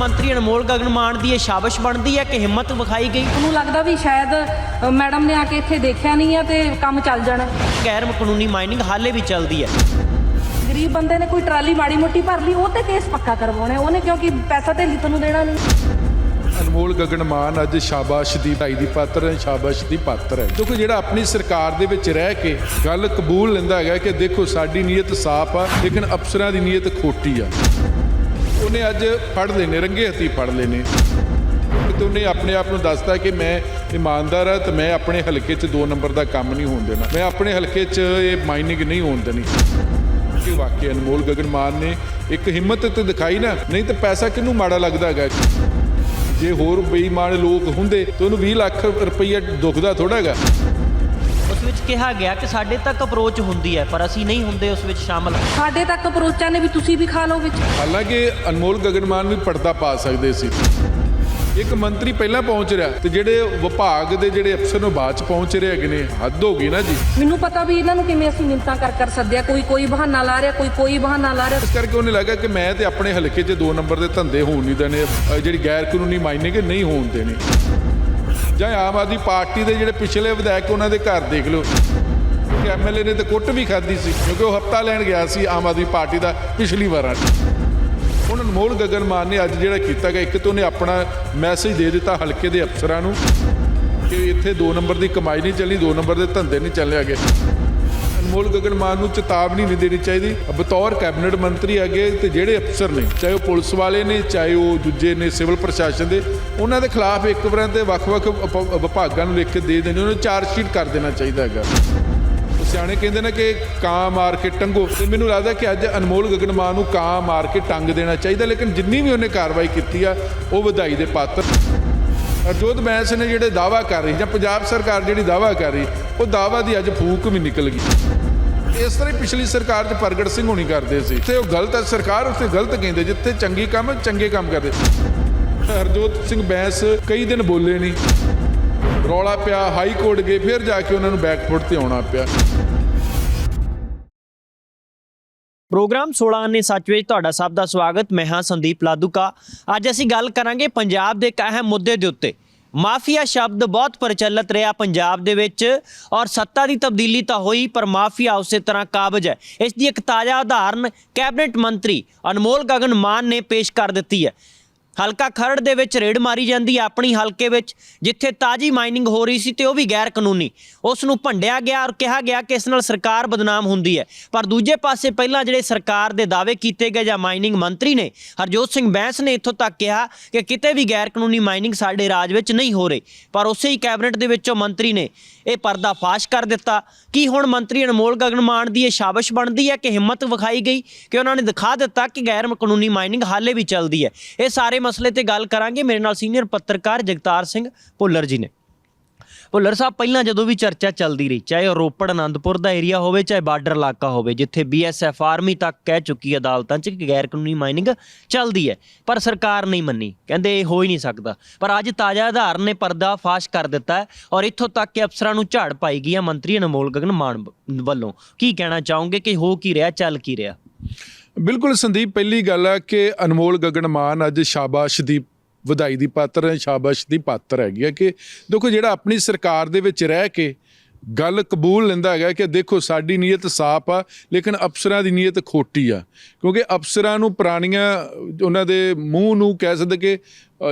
ਮੰਤਰੀ ਅਨਮੋਲ ਗਗਨ ਮਾਨ ਦੀ ਇਹ ਸ਼ਾਬਾਸ਼ ਬਣਦੀ ਹੈ ਕਿ ਹਿੰਮਤ ਵਿਖਾਈ ਗਈ? ਉਹਨੂੰ ਲੱਗਦਾ ਵੀ ਸ਼ਾਇਦ ਮੈਡਮ ਨੇ ਆ ਕੇ ਇੱਥੇ ਦੇਖਿਆ ਨਹੀਂ ਆ ਤੇ ਕੰਮ ਚੱਲ ਜਾਣਾ। ਗੈਰ ਕਾਨੂੰਨੀ ਮਾਈਨਿੰਗ ਹਾਲੇ ਵੀ ਚੱਲਦੀ ਹੈ। ਗਰੀਬ ਬੰਦੇ ਨੇ ਕੋਈ ਟਰਾਲੀ ਮਾੜੀ ਮੋਟੀ ਭਰ ਲਈ, ਉਹ ਤੇ ਕੇਸ ਪੱਕਾ ਕਰਵਾਉਣਾ ਉਹਨੇ, ਕਿਉਂਕਿ ਪੈਸਾ ਢੇਲੀ ਤੁਹਾਨੂੰ ਦੇਣਾ ਨਹੀਂ। ਅਨਮੋਲ ਗਗਨ ਮਾਨ ਅੱਜ ਸ਼ਾਬਾਸ਼ ਦੀ ਭਾਈ ਦੀ ਪਾਤਰ ਹੈ, ਸ਼ਾਬਾਸ਼ ਦੀ ਪਾਤਰ ਹੈ, ਕਿਉਂਕਿ ਜਿਹੜਾ ਆਪਣੀ ਸਰਕਾਰ ਦੇ ਵਿੱਚ ਰਹਿ ਕੇ ਗੱਲ ਕਬੂਲ ਲੈਂਦਾ ਹੈਗਾ ਕਿ ਦੇਖੋ ਸਾਡੀ ਨੀਅਤ ਸਾਫ਼ ਆ ਲੇਕਿਨ ਅਫਸਰਾਂ ਦੀ ਨੀਅਤ ਖੋਟੀ ਆ। ਉਹਨੇ ਅੱਜ ਫੜ ਲੈਨੇ, ਰੰਗੇ ਹੱਥੀਂ ਫੜ ਲੈਨੇ ਤੇ ਉਹਨੇ ਆਪਣੇ ਆਪ ਨੂੰ ਦੱਸਦਾ ਕਿ ਮੈਂ ਇਮਾਨਦਾਰ ਆ ਤੇ ਮੈਂ ਆਪਣੇ ਹਲਕੇ 'ਚ 2 ਨੰਬਰ ਦਾ ਕੰਮ ਨਹੀਂ ਹੋਣ ਦੇਣਾ, ਮੈਂ ਆਪਣੇ ਹਲਕੇ 'ਚ ਇਹ ਮਾਈਨਿੰਗ ਨਹੀਂ ਹੋਣ ਦੇਣੀ। ਕਿ ਵਾਕਈ ਅਨਮੋਲ ਗਗਨ ਮਾਨ ਨੇ ਇੱਕ ਹਿੰਮਤ ਤੇ ਦਿਖਾਈ ਨਾ, ਨਹੀਂ ਤਾਂ ਪੈਸਾ ਕਿਹਨੂੰ ਮਾੜਾ ਲੱਗਦਾ ਹੈਗਾ। ਜੇ ਹੋਰ ਬੇਈਮਾਨ ਲੋਕ ਹੁੰਦੇ ਤਾਂ ਉਹਨੂੰ 20 ਲੱਖ ਰੁਪਈਆ ਦੁਖਦਾ ਥੋੜਾ ਹੈਗਾ। ਉਸ ਵਿੱਚ ਕਿਹਾ ਗਿਆ ਕਿ ਸਾਡੇ ਤੱਕ ਅਪਰੋਚ ਹੁੰਦੀ ਹੈ ਪਰ ਅਸੀਂ ਨਹੀਂ ਹੁੰਦੇ ਉਸ ਵਿੱਚ ਸ਼ਾਮਲ। ਸਾਡੇ ਤੱਕ ਅਪਰੋਚਾਂ ਨੇ ਵੀ ਤੁਸੀਂ ਵੀ ਖਾ ਲਓ ਵਿੱਚ। ਹਾਲਾਂਕਿ ਅਨਮੋਲ ਗਗਨ ਮਾਨ ਵੀ ਪਰਦਾ ਪਾ ਸਕਦੇ ਸੀ। ਇੱਕ ਮੰਤਰੀ ਪਹਿਲਾਂ ਪਹੁੰਚ ਰਿਹਾ ਤੇ ਜਿਹੜੇ ਵਿਭਾਗ ਦੇ ਜਿਹੜੇ ਅਫਸਰ ਨੂੰ ਬਾਅਦ ਚ ਪਹੁੰਚ ਰਹੇ ਹੈਗੇ ਨੇ, ਹੱਦ ਹੋ ਗਈ ਨਾ ਜੀ। ਮੈਨੂੰ ਪਤਾ ਵੀ ਇਹਨਾਂ ਨੂੰ ਕਿਵੇਂ ਅਸੀਂ ਮਿੰਨਤਾਂ ਕਰ ਸੱਦਿਆ, ਕੋਈ ਬਹਾਨਾ ਲਾ ਰਿਹਾ, ਕੋਈ ਬਹਾਨਾ ਲਾ ਰਿਹਾ। ਇਸ ਕਰਕੇ ਉਹਨੇ ਲੱਗਾ ਕਿ ਮੈਂ ਤੇ ਆਪਣੇ ਹਲਕੇ 'ਚ 2 ਨੰਬਰ ਦੇ ਧੰਦੇ ਹੋਣ ਨਹੀਂ ਦੇਣੇ, ਜਿਹੜੀ ਗੈਰ ਕਾਨੂੰਨੀ ਮਾਈਨਿੰਗ ਨਹੀਂ ਹੋਣ ਦੇਣੀ। ਜਾਂ ਆਮ ਆਦਮੀ ਪਾਰਟੀ ਦੇ ਜਿਹੜੇ ਪਿਛਲੇ ਵਿਧਾਇਕ ਉਹਨਾਂ ਦੇ ਘਰ ਦੇਖ ਲਓ, ਕਿ ਐਮਐਲਏ ਨੇ ਤਾਂ ਕੁੱਟ ਵੀ ਖਾਧੀ ਸੀ ਕਿਉਂਕਿ ਉਹ ਹਫਤਾ ਲੈਣ ਗਿਆ ਸੀ ਆਮ ਆਦਮੀ ਪਾਰਟੀ ਦਾ ਪਿਛਲੀ ਵਾਰਾਂ। ਹੁਣ ਅਨਮੋਲ ਗਗਨ ਮਾਨ ਨੇ ਅੱਜ ਜਿਹੜਾ ਕੀਤਾ ਗਿਆ, ਇੱਕ ਤਾਂ ਉਹਨੇ ਆਪਣਾ ਮੈਸੇਜ ਦੇ ਦਿੱਤਾ ਹਲਕੇ ਦੇ ਅਫਸਰਾਂ ਨੂੰ ਕਿ ਇੱਥੇ 2 ਨੰਬਰ ਦੀ ਕਮਾਈ ਨਹੀਂ ਚੱਲਣੀ, 2 ਨੰਬਰ ਦੇ ਧੰਦੇ ਨਹੀਂ ਚੱਲੇ ਗਏ। ਅਨਮੋਲ ਗਗਨ ਮਾਨ ਨੂੰ ਚੇਤਾਵਨੀ ਨਹੀਂ ਦੇਣੀ ਚਾਹੀਦੀ। ਬਤੌਰ ਕੈਬਨਿਟ ਮੰਤਰੀ ਅੱਗੇ ਤੇ ਜਿਹੜੇ ਅਫਸਰ ਨੇ, ਚਾਹੇ ਉਹ ਪੁਲਿਸ ਵਾਲੇ ਨੇ, ਚਾਹੇ ਉਹ ਦੂਜੇ ਨੇ ਸਿਵਲ ਪ੍ਰਸ਼ਾਸਨ ਦੇ, ਉਹਨਾਂ ਦੇ ਖਿਲਾਫ ਇੱਕ ਵਾਰ ਤੇ ਵੱਖ-ਵੱਖ ਵਿਭਾਗਾਂ ਨੂੰ ਲਿਖ ਕੇ ਦੇ ਦੇਣੀ, ਉਹਨਾਂ ਨੂੰ ਚਾਰਜ ਸ਼ੀਟ ਕਰ ਦੇਣਾ ਚਾਹੀਦਾ ਹੈਗਾ। ਸਿਆਣੇ ਕਹਿੰਦੇ ਨੇ ਕਿ ਕਾਂ ਮਾਰ ਕੇ ਟੰਗੋ, ਤੇ ਮੈਨੂੰ ਲੱਗਦਾ ਕਿ ਅੱਜ ਅਨਮੋਲ ਗਗਨ ਮਾਨ ਨੂੰ ਕਾਂ ਮਾਰ ਕੇ ਟੰਗ ਦੇਣਾ ਚਾਹੀਦਾ। ਲੇਕਿਨ ਜਿੰਨੀ ਵੀ ਉਹਨੇ ਕਾਰਵਾਈ ਕੀਤੀ ਆ ਉਹ ਵਧਾਈ ਦੇ ਪਾਤਰ। ਹਰਜੋਤ ਬੈਂਸ ਨੇ ਜਿਹੜੇ ਦਾਅਵਾ ਕਰ ਰਹੀ ਜਾਂ ਪੰਜਾਬ ਸਰਕਾਰ ਜਿਹੜੀ ਦਾਅਵਾ ਕਰ ਰਹੀ, ਉਹ ਦਾਅਵਾ ਦੀ ਅੱਜ ਫੂਕ ਵੀ ਨਿਕਲ ਗਈ। ਇਸ ਤਰ੍ਹਾਂ ਹੀ ਪਿਛਲੀ ਸਰਕਾਰ 'ਚ ਪ੍ਰਗਟ ਸਿੰਘ ਹੋਣੀ ਕਰਦੇ ਸੀ, ਤੇ ਉਹ ਗਲਤ ਹੈ ਸਰਕਾਰ, ਉੱਥੇ ਗਲਤ ਕਹਿੰਦੇ, ਜਿੱਥੇ ਚੰਗੀ ਕੰਮ ਚੰਗੇ ਕੰਮ ਕਰਦੇ। ਹਰਜੋਤ ਸਿੰਘ ਬੈਂਸ ਕਈ ਦਿਨ ਬੋਲੇ ਨਹੀਂ, ਰੌਲਾ ਪਿਆ, ਹਾਈ ਕੋਰਟ ਗਏ, ਫਿਰ ਜਾ ਕੇ ਉਹਨਾਂ ਨੂੰ ਬੈਕਫੁੱਟ ਤੇ ਆਉਣਾ ਪਿਆ। ਪ੍ਰੋਗਰਾਮ 16 ਆਨੇ ਸੱਚ ਵਿੱਚ ਤੁਹਾਡਾ ਸਭ ਦਾ ਸਵਾਗਤ। ਮੈਂ ਹਾਂ ਸੰਦੀਪ ਲਾਧੂਕਾ। ਅੱਜ ਅਸੀਂ ਗੱਲ ਕਰਾਂਗੇ ਪੰਜਾਬ ਦੇ ਇੱਕ ਅਹਿਮ ਮੁੱਦੇ ਦੇ ਉੱਤੇ। ਮਾਫੀਆ ਸ਼ਬਦ ਬਹੁਤ ਪ੍ਰਚਲਿਤ ਰਿਹਾ ਪੰਜਾਬ ਦੇ ਵਿੱਚ, ਔਰ ਸੱਤਾ ਦੀ ਤਬਦੀਲੀ ਤਾਂ ਹੋਈ ਪਰ ਮਾਫੀਆ ਉਸੇ ਤਰ੍ਹਾਂ ਕਾਬਜ਼ ਹੈ। ਇਸ ਦੀ ਇੱਕ ਤਾਜ਼ਾ ਉਦਾਹਰਨ ਕੈਬਨਿਟ ਮੰਤਰੀ ਅਨਮੋਲ ਗਗਨ ਮਾਨ ਨੇ ਪੇਸ਼ ਕਰ ਦਿੱਤੀ ਹੈ। ਹਲਕਾ ਖਰੜ ਦੇ ਵਿੱਚ ਰੇਡ ਮਾਰੀ ਜਾਂਦੀ ਹੈ ਆਪਣੀ ਹਲਕੇ ਵਿੱਚ, ਜਿੱਥੇ ਤਾਜ਼ੀ ਮਾਈਨਿੰਗ ਹੋ ਰਹੀ ਸੀ ਤੇ ਉਹ ਵੀ ਗੈਰ ਕਾਨੂੰਨੀ। ਉਸ ਨੂੰ ਭੰਡਿਆ ਗਿਆ ਔਰ ਕਿਹਾ ਗਿਆ ਕਿ ਇਸ ਨਾਲ ਸਰਕਾਰ ਬਦਨਾਮ ਹੁੰਦੀ ਹੈ। ਪਰ ਦੂਜੇ ਪਾਸੇ ਪਹਿਲਾਂ ਜਿਹੜੇ ਸਰਕਾਰ ਦੇ ਦਾਅਵੇ ਕੀਤੇ ਗਏ ਜਾਂ ਮਾਈਨਿੰਗ ਮੰਤਰੀ ਨੇ ਹਰਜੋਤ ਸਿੰਘ ਬੈਂਸ ਨੇ ਇੱਥੋਂ ਤੱਕ ਕਿਹਾ ਕਿ ਕਿਤੇ ਵੀ ਗੈਰ ਕਾਨੂੰਨੀ ਮਾਈਨਿੰਗ ਸਾਡੇ ਰਾਜ ਵਿੱਚ ਨਹੀਂ ਹੋ ਰਹੀ। ਪਰ ਉਸੇ ਹੀ ਕੈਬਨਿਟ ਦੇ ਵਿੱਚੋਂ ਮੰਤਰੀ ਨੇ ਇਹ ਪਰਦਾ ਫਾਸ਼ ਕਰ ਦਿੱਤਾ। ਕੀ ਹੁਣ ਮੰਤਰੀ ਅਨਮੋਲ ਗਗਨ ਮਾਨ ਦੀ ਇਹ ਸ਼ਾਬਾਸ਼ ਬਣਦੀ ਹੈ ਕਿ ਹਿੰਮਤ ਵਿਖਾਈ ਗਈ ਕਿ ਉਹਨਾਂ ਨੇ ਦਿਖਾ ਦਿੱਤਾ ਕਿ ਗੈਰ ਕਾਨੂੰਨੀ ਮਾਈਨਿੰਗ ਹਾਲੇ ਵੀ ਚੱਲਦੀ ਹੈ? ਇਹ ਸਾਰੇ ਮਸਲੇ ਤੇ ਗੱਲ ਕਰਾਂਗੇ। ਮੇਰੇ ਨਾਲ ਸੀਨੀਅਰ ਪੱਤਰਕਾਰ ਜਗਤਾਰ ਸਿੰਘ ਭੁੱਲਰ ਜੀ ਨੇ। ਭੁੱਲਰ ਸਾਹਿਬ, ਪਹਿਲਾਂ ਜਦੋਂ ਵੀ ਚਰਚਾ ਚੱਲਦੀ ਰਹੀ, ਚਾਹੇ ਉਹ ਰੋਪੜ ਆਨੰਦਪੁਰ ਦਾ ਏਰੀਆ ਹੋਵੇ, ਚਾਹੇ ਬਾਰਡਰ ਇਲਾਕਾ ਹੋਵੇ, ਜਿੱਥੇ BSF ਆਰਮੀ ਤੱਕ ਕਹਿ ਚੁੱਕੀ ਅਦਾਲਤਾਂ 'ਚ ਕਿ ਗੈਰ ਕਾਨੂੰਨੀ ਮਾਈਨਿੰਗ ਚੱਲਦੀ ਹੈ, ਪਰ ਸਰਕਾਰ ਨਹੀਂ ਮੰਨੀ, ਕਹਿੰਦੇ ਇਹ ਹੋ ਹੀ ਨਹੀਂ ਸਕਦਾ। ਪਰ ਅੱਜ ਤਾਜ਼ਾ ਉਦਾਹਰਨ ਨੇ ਪਰਦਾ ਫਾਸ਼ ਕਰ ਦਿੱਤਾ ਹੈ ਔਰ ਇੱਥੋਂ ਤੱਕ ਕਿ ਅਫਸਰਾਂ ਨੂੰ ਝਾੜ ਪਾਈ ਗਈ ਹੈ ਮੰਤਰੀ ਅਨਮੋਲ ਗਗਨ ਮਾਨ ਵੱਲੋਂ। ਕੀ ਕਹਿਣਾ ਚਾਹੋਗੇ ਕਿ ਹੋ ਕੀ ਰਿਹਾ, ਚੱਲ ਕੀ ਰਿਹਾ? ਬਿਲਕੁਲ ਸੰਦੀਪ, ਪਹਿਲੀ ਗੱਲ ਹੈ ਕਿ ਅਨਮੋਲ ਗਗਨ ਮਾਨ ਅੱਜ ਸ਼ਾਬਾਸ਼ ਦੀ ਵਧਾਈ ਦੀ ਪਾਤਰ ਹੈ, ਸ਼ਾਬਾਸ਼ ਦੀ ਪਾਤਰ ਹੈਗੀ ਹੈ ਕਿ ਦੇਖੋ ਜਿਹੜਾ ਆਪਣੀ ਸਰਕਾਰ ਦੇ ਵਿੱਚ ਰਹਿ ਕੇ ਗੱਲ ਕਬੂਲ ਲੈਂਦਾ ਹੈਗਾ ਕਿ ਦੇਖੋ ਸਾਡੀ ਨੀਅਤ ਸਾਫ਼ ਆ ਲੇਕਿਨ ਅਫਸਰਾਂ ਦੀ ਨੀਅਤ ਖੋਟੀ ਆ। ਕਿਉਂਕਿ ਅਫਸਰਾਂ ਨੂੰ ਪੁਰਾਣੀਆਂ ਉਹਨਾਂ ਦੇ ਮੂੰਹ ਨੂੰ ਕਹਿ ਸਕਦੇ ਕਿ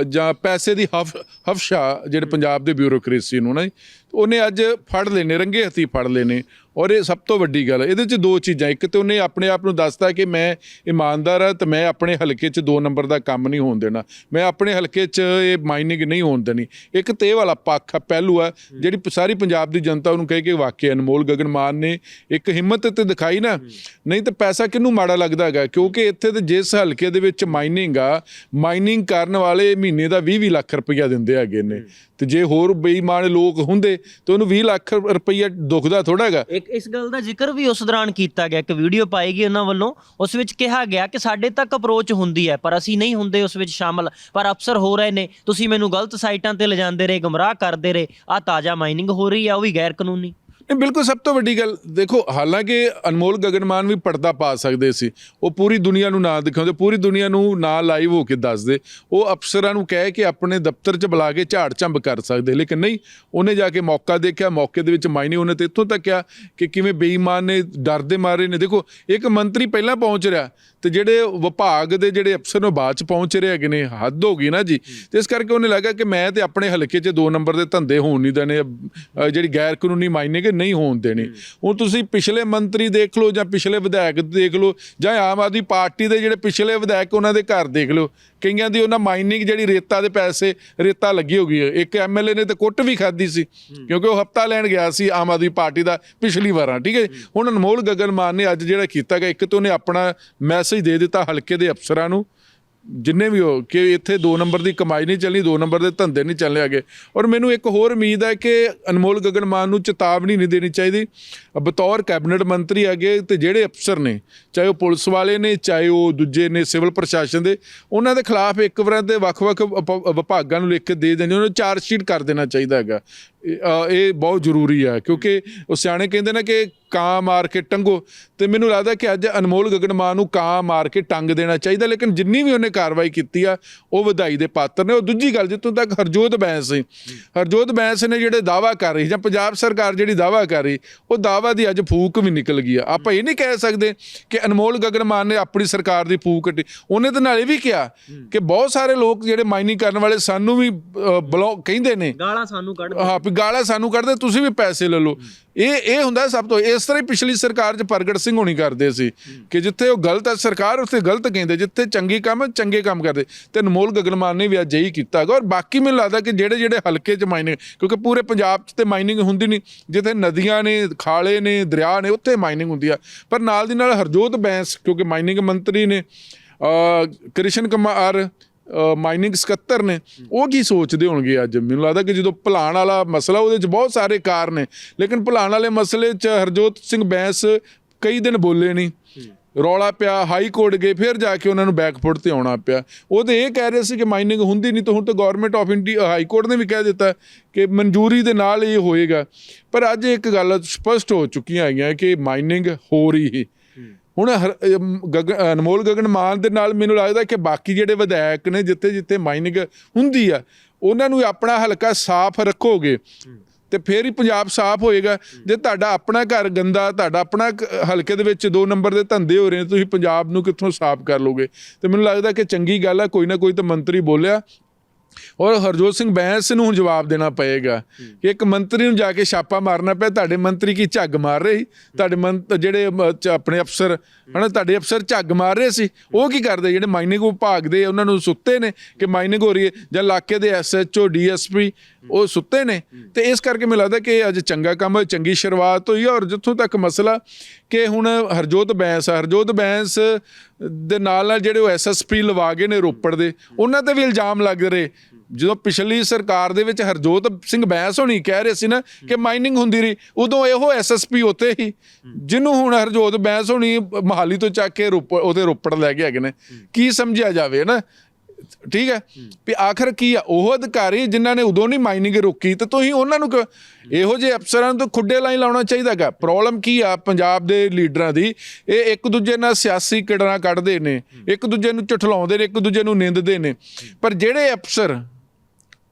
ਜਾਂ ਪੈਸੇ ਦੀ ਹਫਸ਼ਾ ਜਿਹੜੇ ਪੰਜਾਬ ਦੇ ਬਿਊਰੋਕਰੇਸੀ ਨੂੰ ਨਾ, ਉਹਨੇ ਅੱਜ ਫੜ ਲੈਨੇ, ਰੰਗੇ ਹੱਥੀਂ ਫੜ ਲੈਨੇ। ਔਰ ਇਹ ਸਭ ਤੋਂ ਵੱਡੀ ਗੱਲ ਹੈ ਇਹਦੇ 'ਚ 2 ਚੀਜ਼ਾਂ। ਇੱਕ ਤਾਂ ਉਹਨੇ ਆਪਣੇ ਆਪ ਨੂੰ ਦੱਸਦਾ ਕਿ ਮੈਂ ਇਮਾਨਦਾਰ ਆ ਤੇ ਮੈਂ ਆਪਣੇ ਹਲਕੇ 'ਚ 2 ਨੰਬਰ ਦਾ ਕੰਮ ਨਹੀਂ ਹੋਣ ਦੇਣਾ, ਮੈਂ ਆਪਣੇ ਹਲਕੇ 'ਚ ਇਹ ਮਾਈਨਿੰਗ ਨਹੀਂ ਹੋਣ ਦੇਣੀ। ਇੱਕ ਤੇ ਇਹ ਵਾਲਾ ਪੱਖ ਪਹਿਲੂ ਆ ਜਿਹੜੀ ਸਾਰੀ ਪੰਜਾਬ ਦੀ ਜਨਤਾ ਉਹਨੂੰ ਕਹੇ ਕਿ ਵਾਕਈ ਅਨਮੋਲ ਗਗਨ ਮਾਨ ਨੇ ਇੱਕ ਹਿੰਮਤ ਤੇ ਦਿਖਾਈ ਨਾ, ਨਹੀਂ ਤਾਂ ਪੈਸਾ ਕਿਹਨੂੰ ਮਾੜਾ ਲੱਗਦਾ ਹੈਗਾ। ਕਿਉਂਕਿ ਇੱਥੇ ਤੇ ਜਿਸ ਹਲਕੇ ਦੇ ਵਿੱਚ ਮਾਈਨਿੰਗ ਆ, ਮਾਈਨਿੰਗ ਕਰਨ ਵਾਲੇ ਮਹੀਨੇ ਦਾ 20-20 ਲੱਖ ਰੁਪਈਆ ਦਿੰਦੇ ਹੈਗੇ ਨੇ, ਤੇ ਜੇ ਹੋਰ ਬੇਈਮਾਨ ਲੋਕ ਹੁੰਦੇ ਤਾਂ ਉਹਨੂੰ 20 ਲੱਖ ਰੁਪਈਆ ਦੁਖਦਾ ਥੋੜਾ ਹੈਗਾ। ਇਸ ਗੱਲ ਦਾ ਜ਼ਿਕਰ ਵੀ ਉਸ ਦੌਰਾਨ ਕੀਤਾ ਗਿਆ, ਇੱਕ ਵੀਡੀਓ ਪਾਈ ਗਈ ਉਹਨਾਂ ਵੱਲੋਂ, ਉਸ ਵਿੱਚ ਕਿਹਾ ਗਿਆ ਕਿ ਸਾਡੇ ਤੱਕ ਅਪਰੋਚ ਹੁੰਦੀ ਹੈ ਪਰ ਅਸੀਂ ਨਹੀਂ ਹੁੰਦੇ ਉਸ ਵਿੱਚ ਸ਼ਾਮਲ, ਪਰ ਅਫਸਰ ਹੋ ਰਹੇ ਨੇ, ਤੁਸੀਂ ਮੈਨੂੰ ਗਲਤ ਸਾਈਟਾਂ ਤੇ ਲਿਜਾਂਦੇ ਰਹੇ, ਗੁੰਮਰਾਹ ਕਰਦੇ ਰਹੇ, ਆਹ ਤਾਜ਼ਾ ਮਾਈਨਿੰਗ ਹੋ ਰਹੀ ਆ ਉਹ ਵੀ ਗੈਰ ਕਾਨੂੰਨੀ। ਨਹੀਂ ਬਿਲਕੁਲ ਸਭ ਤੋਂ ਵੱਡੀ ਗੱਲ ਦੇਖੋ, ਹਾਲਾਂਕਿ ਅਨਮੋਲ ਗਗਨ ਮਾਨ ਵੀ ਪਰਦਾ ਪਾ ਸਕਦੇ ਸੀ, ਉਹ ਪੂਰੀ ਦੁਨੀਆ ਨੂੰ ਨਾ ਦਿਖਾਉਂਦੇ, ਪੂਰੀ ਦੁਨੀਆ ਨੂੰ ਨਾ ਲਾਈਵ ਹੋ ਕੇ ਦੱਸਦੇ, ਉਹ ਅਫਸਰਾਂ ਨੂੰ ਕਹਿ ਕੇ ਆਪਣੇ ਦਫ਼ਤਰ 'ਚ ਬੁਲਾ ਕੇ ਝਾੜ ਝੰਬ ਕਰ ਸਕਦੇ, ਲੇਕਿਨ ਨਹੀਂ, ਉਹਨੇ ਜਾ ਕੇ ਮੌਕਾ ਦੇਖਿਆ, ਮੌਕੇ ਦੇ ਵਿੱਚ ਮਾਇਨੇ ਉਹਨੇ ਤੇ ਇੱਥੋਂ ਤੱਕ ਕਿਹਾ ਕਿ ਕਿਵੇਂ ਬੇਈਮਾਨ ਨੇ, ਡਰਦੇ ਮਾਰੇ ਨੇ। ਦੇਖੋ ਇੱਕ ਮੰਤਰੀ ਪਹਿਲਾਂ ਪਹੁੰਚ ਰਿਹਾ ਤੇ ਜਿਹੜੇ ਵਿਭਾਗ ਦੇ ਜਿਹੜੇ ਅਫਸਰ ਨੇ ਬਾਅਦ 'ਚ ਪਹੁੰਚ ਰਹੇ ਹੈਗੇ ਨੇ, ਹੱਦ ਹੋ ਗਈ ਨਾ ਜੀ। ਤੇ ਇਸ ਕਰਕੇ ਉਹਨੇ ਲੱਗਾ ਕਿ ਮੈਂ ਤੇ ਆਪਣੇ ਹਲਕੇ 'ਚ 2 ਨੰਬਰ ਦੇ ਧੰਦੇ ਹੋਣ ਨਹੀਂ ਦੇਣੇ, ਜਿਹੜੀ ਗੈਰ ਕਾਨੂੰਨੀ ਮਾਇਨੇ ਕਿ ਨਹੀਂ ਹੋਣ ਦੇਣੇ। ਹੁਣ ਤੁਸੀਂ ਪਿਛਲੇ ਮੰਤਰੀ ਦੇਖ ਲਓ ਜਾਂ ਪਿਛਲੇ ਵਿਧਾਇਕ ਦੇਖ ਲਓ ਜਾਂ ਆਮ ਆਦਮੀ ਪਾਰਟੀ ਦੇ ਜਿਹੜੇ ਪਿਛਲੇ ਵਿਧਾਇਕ ਉਹਨਾਂ ਦੇ ਘਰ ਦੇਖ ਲਓ, ਕਈਆਂ ਦੀ ਉਹਨਾਂ ਮਾਈਨਿੰਗ ਜਿਹੜੀ ਰੇਤਾ ਦੇ ਪੈਸੇ, ਰੇਤਾ ਲੱਗੀ ਹੋ ਗਈ ਹੈ। ਇੱਕ ਐਮਐਲਏ ਨੇ ਤਾਂ ਕੁੱਟ ਵੀ ਖਾਧੀ ਸੀ ਕਿਉਂਕਿ ਉਹ ਹਫਤਾ ਲੈਣ ਗਿਆ ਸੀ ਆਮ ਆਦਮੀ ਪਾਰਟੀ ਦਾ ਪਿਛਲੀ ਵਾਰਾਂ, ਠੀਕ ਹੈ। ਹੁਣ ਅਨਮੋਲ ਗਗਨ ਮਾਨ ਨੇ ਅੱਜ ਜਿਹੜਾ ਕੀਤਾ ਗਿਆ, ਇੱਕ ਤਾਂ ਉਹਨੇ ਆਪਣਾ ਮੈਸੇਜ ਦੇ ਦਿੱਤਾ ਹਲਕੇ ਦੇ ਅਫਸਰਾਂ ਨੂੰ ਜਿੰਨੇ ਵੀ ਹੋ ਕਿ ਇੱਥੇ 2 ਨੰਬਰ ਦੀ ਕਮਾਈ ਨਹੀਂ ਚੱਲਣੀ, 2 ਨੰਬਰ ਦੇ ਧੰਦੇ ਨਹੀਂ ਚੱਲਣੇ ਹੈਗੇ। ਔਰ ਮੈਨੂੰ ਇੱਕ ਹੋਰ ਉਮੀਦ ਹੈ ਕਿ ਅਨਮੋਲ ਗਗਨ ਮਾਨ ਨੂੰ ਚੇਤਾਵਨੀ ਨਹੀਂ ਦੇਣੀ ਚਾਹੀਦੀ ਬਤੌਰ ਕੈਬਨਿਟ ਮੰਤਰੀ ਹੈਗੇ, ਤੇ ਜਿਹੜੇ ਅਫਸਰ ਨੇ ਚਾਹੇ ਉਹ ਪੁਲਿਸ ਵਾਲੇ ਨੇ ਚਾਹੇ ਉਹ ਦੂਜੇ ਨੇ ਸਿਵਲ ਪ੍ਰਸ਼ਾਸਨ ਦੇ, ਉਹਨਾਂ ਦੇ ਖਿਲਾਫ ਇੱਕ ਵਾਰ ਦੇ ਵੱਖ-ਵੱਖ ਵਿਭਾਗਾਂ ਨੂੰ ਲਿਖ ਕੇ ਦੇ ਦੇਣੀ, ਉਹਨਾਂ ਨੂੰ ਚਾਰਜ ਸ਼ੀਟ ਕਰ ਦੇਣਾ ਚਾਹੀਦਾ ਹੈਗਾ। ਇਹ ਬਹੁਤ ਜ਼ਰੂਰੀ ਹੈ ਕਿਉਂਕਿ ਉਹ ਸਿਆਣੇ ਕਹਿੰਦੇ ਨੇ ਕਿ ਕਾਂ ਮਾਰ ਕੇ ਟੰਗੋ, ਤੇ ਮੈਨੂੰ ਲੱਗਦਾ ਕਿ ਅੱਜ ਅਨਮੋਲ ਗਗਨ ਮਾਨ ਨੂੰ ਕਾਂ ਮਾਰ ਕੇ ਟੰਗ ਦੇਣਾ ਚਾਹੀਦਾ। ਲੇਕਿਨ ਜਿੰਨੀ ਵੀ ਉਹਨੇ ਕਾਰਵਾਈ ਕੀਤੀ ਆ ਉਹ ਵਧਾਈ ਦੇ ਪਾਤਰ ਨੇ। ਉਹ ਦੂਜੀ ਗੱਲ, ਜਿੱਥੋਂ ਤੱਕ ਹਰਜੋਤ ਬੈਂਸ ਸੀ, ਹਰਜੋਤ ਬੈਂਸ ਨੇ ਜਿਹੜੇ ਦਾਅਵਾ ਕਰ ਰਹੀ ਜਾਂ ਪੰਜਾਬ ਸਰਕਾਰ ਜਿਹੜੀ ਦਾਅਵਾ ਕਰ ਰਹੀ, ਉਹ ਦਾਅਵਾ ਦੀ ਅੱਜ ਫੂਕ ਵੀ ਨਿਕਲ ਗਈ ਆ। ਆਪਾਂ ਇਹ ਨਹੀਂ ਕਹਿ ਸਕਦੇ ਕਿ ਅਨਮੋਲ ਗਗਨ ਮਾਨ ਨੇ ਆਪਣੀ ਸਰਕਾਰ ਦੀ ਫੂਕ ਕੱਢੀ। ਉਹਨੇ ਤਾਂ ਨਾਲੇ ਵੀ ਕਿਹਾ ਕਿ ਬਹੁਤ ਸਾਰੇ ਲੋਕ ਜਿਹੜੇ ਮਾਈਨਿੰਗ ਕਰਨ ਵਾਲੇ ਸਾਨੂੰ ਵੀ ਬਲੌਕ ਕਹਿੰਦੇ ਨੇ, ਗਾਲਾਂ ਸਾਨੂੰ ਕੱਢ, ਹਾਂ ਗਾਲਾਂ ਸਾਨੂੰ ਕੱਢਦੇ, ਤੁਸੀਂ ਵੀ ਪੈਸੇ ਲੈ ਲਓ। ਇਹ ਹੁੰਦਾ ਸਭ ਤੋਂ। ਇਸ ਤਰ੍ਹਾਂ ਹੀ ਪਿਛਲੀ ਸਰਕਾਰ 'ਚ ਪ੍ਰਗਟ ਸਿੰਘ ਹੋਣੀ ਕਰਦੇ ਸੀ ਕਿ ਜਿੱਥੇ ਉਹ ਗਲਤ ਹੈ ਸਰਕਾਰ ਉੱਥੇ ਗਲਤ ਕਹਿੰਦੇ, ਜਿੱਥੇ ਚੰਗੀ ਕੰਮ ਚੰਗੇ ਕੰਮ ਕਰਦੇ। ਤੇ ਅਨਮੋਲ ਗਗਨ ਮਾਨ ਨੇ ਵੀ ਅੱਜ ਇਹੀ ਕੀਤਾ ਹੈਗਾ। ਔਰ ਬਾਕੀ ਮੈਨੂੰ ਲੱਗਦਾ ਕਿ ਜਿਹੜੇ ਹਲਕੇ 'ਚ ਮਾਈਨਿੰਗ, ਕਿਉਂਕਿ ਪੂਰੇ ਪੰਜਾਬ 'ਚ ਤੇ ਮਾਈਨਿੰਗ ਹੁੰਦੀ ਨਹੀਂ, ਜਿੱਥੇ ਨਦੀਆਂ ਨੇ, ਖਾਲੇ ਨੇ, ਦਰਿਆ ਨੇ, ਉੱਥੇ ਮਾਈਨਿੰਗ ਹੁੰਦੀ ਆ। ਪਰ ਨਾਲ ਦੀ ਨਾਲ ਹਰਜੋਤ ਬੈਂਸ ਕਿਉਂਕਿ ਮਾਈਨਿੰਗ ਮੰਤਰੀ ਨੇ, ਕ੍ਰਿਸ਼ਨ ਕੁਮਾਰ ਮਾਈਨਿੰਗ ਸਕੱਤਰ ਨੇ, ਉਹ ਕੀ ਸੋਚਦੇ ਹੋਣਗੇ ਅੱਜ। ਮੈਨੂੰ ਲੱਗਦਾ ਕਿ ਜਦੋਂ ਭੁਲਾਣ ਵਾਲਾ ਮਸਲਾ, ਉਹਦੇ 'ਚ ਬਹੁਤ ਸਾਰੇ ਕਾਰਨ ਨੇ, ਲੇਕਿਨ ਭੁਲਾਣ ਵਾਲੇ ਮਸਲੇ 'ਚ ਹਰਜੋਤ ਸਿੰਘ ਬੈਂਸ ਕਈ ਦਿਨ ਬੋਲੇ ਨਹੀਂ, ਰੌਲਾ ਪਿਆ, ਹਾਈ ਕੋਰਟ ਗਏ, ਫਿਰ ਜਾ ਕੇ ਉਹਨਾਂ ਨੂੰ ਬੈਕਫੁੱਟ ਤੇ ਆਉਣਾ ਪਿਆ। ਉਹ ਤਾਂ ਇਹ ਕਹਿ ਰਹੇ ਸੀ ਕਿ ਮਾਈਨਿੰਗ ਹੁੰਦੀ ਨਹੀਂ, ਤਾਂ ਹੁਣ ਤਾਂ government of India high court ਨੇ ਵੀ ਕਹਿ ਦਿੱਤਾ ਕਿ ਮਨਜ਼ੂਰੀ ਦੇ ਨਾਲ ਇਹ ਹੋਏਗਾ। ਪਰ ਅੱਜ ਇੱਕ ਗੱਲ ਸਪਸ਼ਟ ਹੋ ਚੁੱਕੀਆਂ ਹੈਗੀਆਂ ਕਿ ਮਾਈਨਿੰਗ ਹੋ ਰਹੀ ਹੈ। ਹੁਣ ਅਨਮੋਲ ਗਗਨ ਮਾਨ ਦੇ ਨਾਲ ਮੈਨੂੰ ਲੱਗਦਾ ਕਿ ਬਾਕੀ ਜਿਹੜੇ ਵਿਧਾਇਕ ਨੇ, ਜਿੱਥੇ ਜਿੱਥੇ ਮਾਈਨਿੰਗ ਹੁੰਦੀ ਆ, ਉਹਨਾਂ ਨੂੰ ਆਪਣਾ ਹਲਕਾ ਸਾਫ਼ ਰੱਖੋਗੇ ਤੇ ਫਿਰ ਹੀ ਪੰਜਾਬ ਸਾਫ਼ ਹੋਏਗਾ। ਜੇ ਤੁਹਾਡਾ ਆਪਣਾ ਘਰ ਗੰਦਾ, ਤੁਹਾਡਾ ਆਪਣਾ ਹਲਕੇ ਦੇ ਵਿੱਚ 2 ਨੰਬਰ ਦੇ ਧੰਦੇ ਹੋ ਰਹੇ ਨੇ, ਤੁਸੀਂ ਪੰਜਾਬ ਨੂੰ ਕਿੱਥੋਂ ਸਾਫ਼ ਕਰ ਲੋਗੇ। ਤੇ ਮੈਨੂੰ ਲੱਗਦਾ ਕਿ ਚੰਗੀ ਗੱਲ ਆ, ਕੋਈ ਨਾ ਕੋਈ ਤਾਂ ਮੰਤਰੀ ਬੋਲਿਆ। ਔਰ ਹਰਜੋਤ ਸਿੰਘ ਬੈਂਸ ਨੂੰ ਹੁਣ ਜਵਾਬ ਦੇਣਾ ਪਏਗਾ ਕਿ ਇੱਕ ਮੰਤਰੀ ਨੂੰ ਜਾ ਕੇ ਛਾਪਾ ਮਾਰਨਾ ਪਿਆ। ਤੁਹਾਡੇ ਮੰਤਰੀ ਕੀ ਝੱਗ ਮਾਰ ਰਹੇ ਸੀ, ਤੁਹਾਡੇ ਜਿਹੜੇ ਆਪਣੇ ਅਫਸਰ ਹੈ ਨਾ, ਤੁਹਾਡੇ ਅਫਸਰ ਝੱਗ ਮਾਰ ਰਹੇ ਸੀ, ਉਹ ਕੀ ਕਰਦੇ? ਜਿਹੜੇ ਮਾਈਨਿੰਗ ਵਿਭਾਗ ਦੇ ਉਹਨਾਂ ਨੂੰ ਸੁੱਤੇ ਨੇ ਕਿ ਮਾਈਨਿੰਗ ਹੋ ਰਹੀ ਹੈ, ਜਾਂ ਇਲਾਕੇ ਦੇ SHO DSP ਉਹ ਸੁੱਤੇ ਨੇ। ਤੇ ਇਸ ਕਰਕੇ ਮੈਨੂੰ ਲੱਗਦਾ ਕਿ ਅੱਜ ਚੰਗਾ ਕੰਮ, ਚੰਗੀ ਸ਼ੁਰੂਆਤ ਹੋਈ। ਔਰ ਜਿੱਥੋਂ ਤੱਕ ਮਸਲਾ ਕਿ ਹੁਣ ਹਰਜੋਤ ਬੈਂਸ ਦੇ ਨਾਲ ਜਿਹੜੇ ਉਹ SSP ਲਵਾ ਗਏ ਨੇ ਰੋਪੜ ਦੇ, ਉਹਨਾਂ 'ਤੇ ਵੀ ਇਲਜ਼ਾਮ ਲੱਗ ਰਹੇ। ਜਦੋਂ ਪਿਛਲੀ ਸਰਕਾਰ ਦੇ ਵਿੱਚ ਹਰਜੋਤ ਸਿੰਘ ਬੈਂਸ ਹੋਣੀ ਕਹਿ ਰਹੇ ਸੀ ਨਾ ਕਿ ਮਾਈਨਿੰਗ ਹੁੰਦੀ ਰਹੀ, ਉਦੋਂ ਇਹੋ SSP ਉੱਥੇ ਹੀ, ਜਿਹਨੂੰ ਹੁਣ ਹਰਜੋਤ ਬੈਂਸ ਹੋਣੀ ਮੋਹਾਲੀ ਤੋਂ ਚੱਕ ਕੇ ਰੋਪੜ ਲੈ ਕੇ ਹੈਗੇ ਨੇ। ਕੀ ਸਮਝਿਆ ਜਾਵੇ ਨਾ, ਠੀਕ ਹੈ ਵੀ ਆਖਰ ਕੀ ਆ? ਉਹ ਅਧਿਕਾਰੀ ਜਿਨ੍ਹਾਂ ਨੇ ਉਦੋਂ ਨਹੀਂ ਮਾਈਨਿੰਗ ਰੋਕੀ, ਤੇ ਤੁਸੀਂ ਉਹਨਾਂ ਨੂੰ ਇਹੋ ਜਿਹੇ ਅਫਸਰਾਂ ਨੂੰ ਤਾਂ ਖੁੱਡੇ ਲਾਈ ਲਾਉਣਾ ਚਾਹੀਦਾ ਹੈਗਾ। ਪ੍ਰੋਬਲਮ ਕੀ ਆ ਪੰਜਾਬ ਦੇ ਲੀਡਰਾਂ ਦੀ? ਇਹ ਇੱਕ ਦੂਜੇ ਨਾਲ ਸਿਆਸੀ ਕਿੜਾਂ ਕੱਢਦੇ ਨੇ, ਇੱਕ ਦੂਜੇ ਨੂੰ ਝੁਠਲਾਉਂਦੇ ਨੇ, ਇੱਕ ਦੂਜੇ ਨੂੰ ਨਿੰਦਦੇ ਨੇ। ਪਰ ਜਿਹੜੇ ਅਫਸਰ